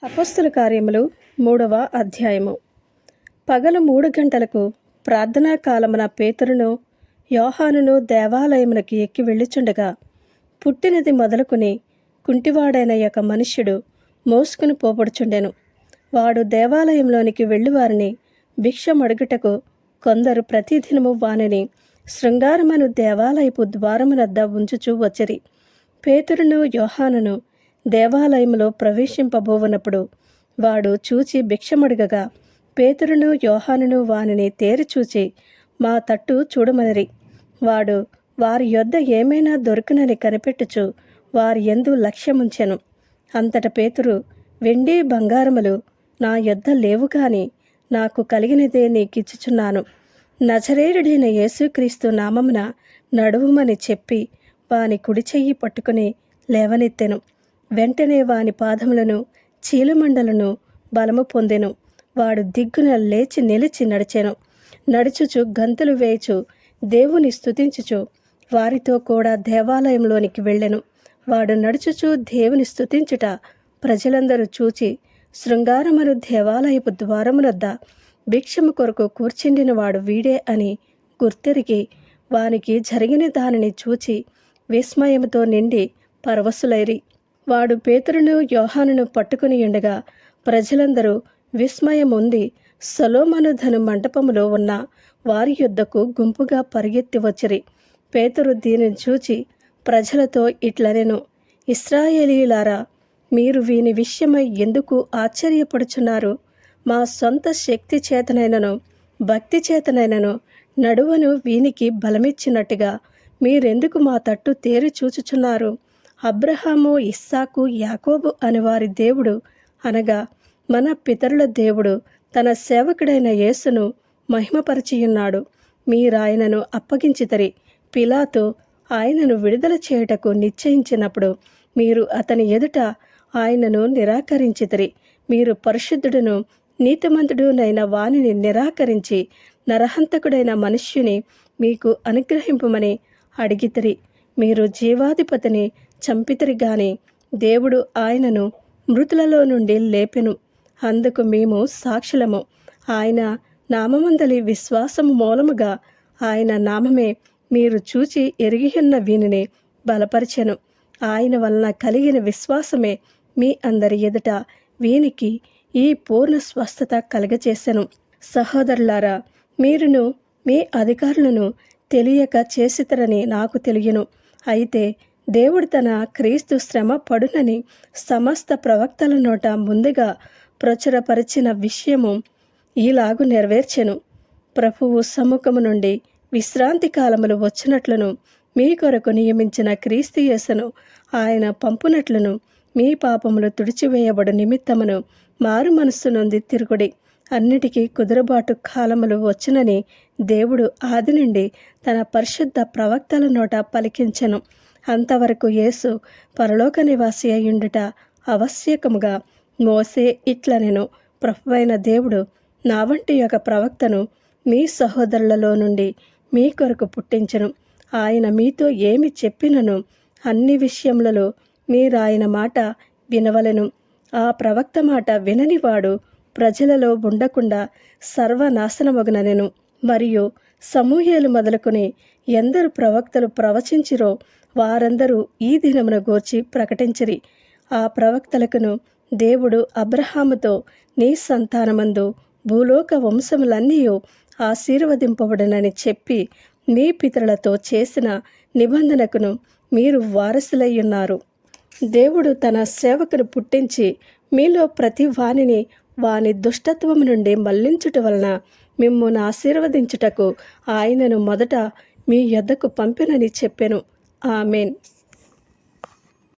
అపొస్తలుల కార్యములు 3వ అధ్యాయము. పగలు 3 గంటలకు ప్రార్థనా కాలమున పేతురును యోహానును దేవాలయమునకు ఎక్కి వెళ్ళుచుండగా పుట్టినది మొదలుకొని కుంటివాడైన ఒక మనుష్యుడు మోసుకుని పోబడుచుండెను. వాడు దేవాలయంలోనికి వెళ్ళివారిని భిక్షమడుగుటకు కొందరు ప్రతిదినము వానిని శృంగారమను దేవాలయపు ద్వారమునద్ద ఉంచుచూ వచ్చిరి. పేతురును యోహానును దేవాలయంలో ప్రవేశింపబోవునప్పుడు వాడు చూచి భిక్షమడుగగా పేతురును యోహానును వానిని తేరిచూచి మా తట్టు చూడమనిరి. వాడు వారి యొద్ద ఏమైనా దొరుకునని కనిపెట్టుచు వారి యందు లక్ష్యముంచెను. అంతట పేతురు, వెండి బంగారములు నా యొద్ద లేవు గాని నాకు కలిగినదే నీకిచ్చుచున్నాను. నజరేయుడైన యేసుక్రీస్తు నామమున నడువుమని చెప్పి వాని కుడి చెయ్యి పట్టుకుని లేవనెత్తెను. వెంటనే వాని పాదములను చీలమండలను బలము పొందెను. వాడు దిగ్గున లేచి నిలిచి నడిచెను. నడుచుచు గంతులు వేయుచు దేవుని స్తుతించుచు వారితో కూడా దేవాలయంలోనికి వెళ్ళెను. వాడు నడుచుచు దేవుని స్తుతించుట ప్రజలందరూ చూచి శృంగారమను దేవాలయపు ద్వారమునద్ద భిక్షము కొరకు కూర్చుండిన వాడు వీడే అని గుర్తెరిగి వానికి జరిగిన దానిని చూచి విస్మయముతో నిండి పరవశులైరి. వాడు పేతురును యోహానును పట్టుకుని ఉండగా ప్రజలందరూ విస్మయముంది సొలొమోను ధను మంటపములో ఉన్న వారి యొద్దకు గుంపుగా పరిగెత్తి వచ్చిరి. పేతురు దీనిని చూచి ప్రజలతో ఇట్లనెను, ఇశ్రాయేలీయులారా, మీరు వీని విషయమై ఎందుకు ఆశ్చర్యపడుచున్నారు? మా సొంత శక్తి చేతనైనను భక్తి చేతనైనను నడువను వీనికి బలమిచ్చినట్టుగా మీరెందుకు మా తట్టు తేరి చూచుచున్నారు? అబ్రహాము, ఇస్సాకు, యాకోబు అని వారి దేవుడు అనగా మన పితరుల దేవుడు తన సేవకుడైన యేసును మహిమపరచియున్నాడు. మీరాయనను అప్పగించితరి. పిలాతు ఆయనను విడుదల చేయుటకు నిశ్చయించినప్పుడు మీరు అతని ఎదుట ఆయనను నిరాకరించితరి. మీరు పరిశుద్ధుడును నీతిమంతుడునైన వానిని నిరాకరించి నరహంతకుడైన మనుష్యుని మీకు అనుగ్రహింపమని అడిగితిరి. మీరు జీవాధిపతిని చంపితిరి గాని దేవుడు ఆయనను మృతులలో నుండి లేపెను. అందుకు మేము సాక్షులము. ఆయన నామమందలి విశ్వాసము మూలముగా ఆయన నామమే మీరు చూచి ఎరిగియున్న వీనిని బలపరిచెను. ఆయన వలన కలిగిన విశ్వాసమే మీ అందరి ఎదుట వీనికి ఈ పూర్ణ స్వస్థత కలగచేసెను. సహోదరులారా, మీరును మీ అధికారులను తెలియక చేసితరని నాకు తెలియను. అయితే దేవుడు తన క్రీస్తు శ్రమ పడునని సమస్త ప్రవక్తల నోట ముందుగా ప్రచురపరిచిన విషయము ఈలాగు నెరవేర్చెను. ప్రభువు సముఖము నుండి విశ్రాంతి కాలములు వచ్చినట్లును మీ కొరకు నియమించిన క్రీస్తు యేసును ఆయన పంపునట్లును మీ పాపములు తుడిచివేయబడు నిమిత్తమును మారు మనస్సు నొంది తిరుగుడి. అన్నిటికీ కుదురుబాటు కాలములు వచ్చునని దేవుడు ఆది నుండి తన పరిశుద్ధ ప్రవక్తల నోట పలికించెను. అంతవరకు యేసు పరలోక నివాసి అయ్యుండుట ఆవశ్యకముగా మోసే ఇట్లనెను, ప్రభువైన దేవుడు నా వంటి ఒక ప్రవక్తను మీ సహోదరులలో నుండి మీ కొరకు పుట్టించెను. ఆయన మీతో ఏమి చెప్పినను అన్ని విషయములలో మీరాయన మాట వినవలెను. ఆ ప్రవక్త మాట విననివాడు ప్రజలలో ఉండకుండా సర్వనాశనమగుననెను. మరియు సమూయేలు మొదలుకొని ఎందరు ప్రవక్తలు ప్రవచించిరో వారందరూ ఈ దినమును గూర్చి ప్రకటించిరి. ఆ ప్రవక్తలకును దేవుడు అబ్రహాముతో నీ సంతానమందు భూలోక వంశములన్నీ ఆశీర్వదింపబడునని చెప్పి మీ పితరులతో చేసిన నిబంధనకును మీరు వారసులయ్యున్నారు. దేవుడు తన సేవకును పుట్టించి మీలో ప్రతి వానిని వాని దుష్టత్వము నుండి మళ్లించుట వలన మిమ్మును ఆశీర్వదించుటకు ఆయనను మొదట మీ యొద్దకు పంపెనని చెప్పెను. ఆమేన్.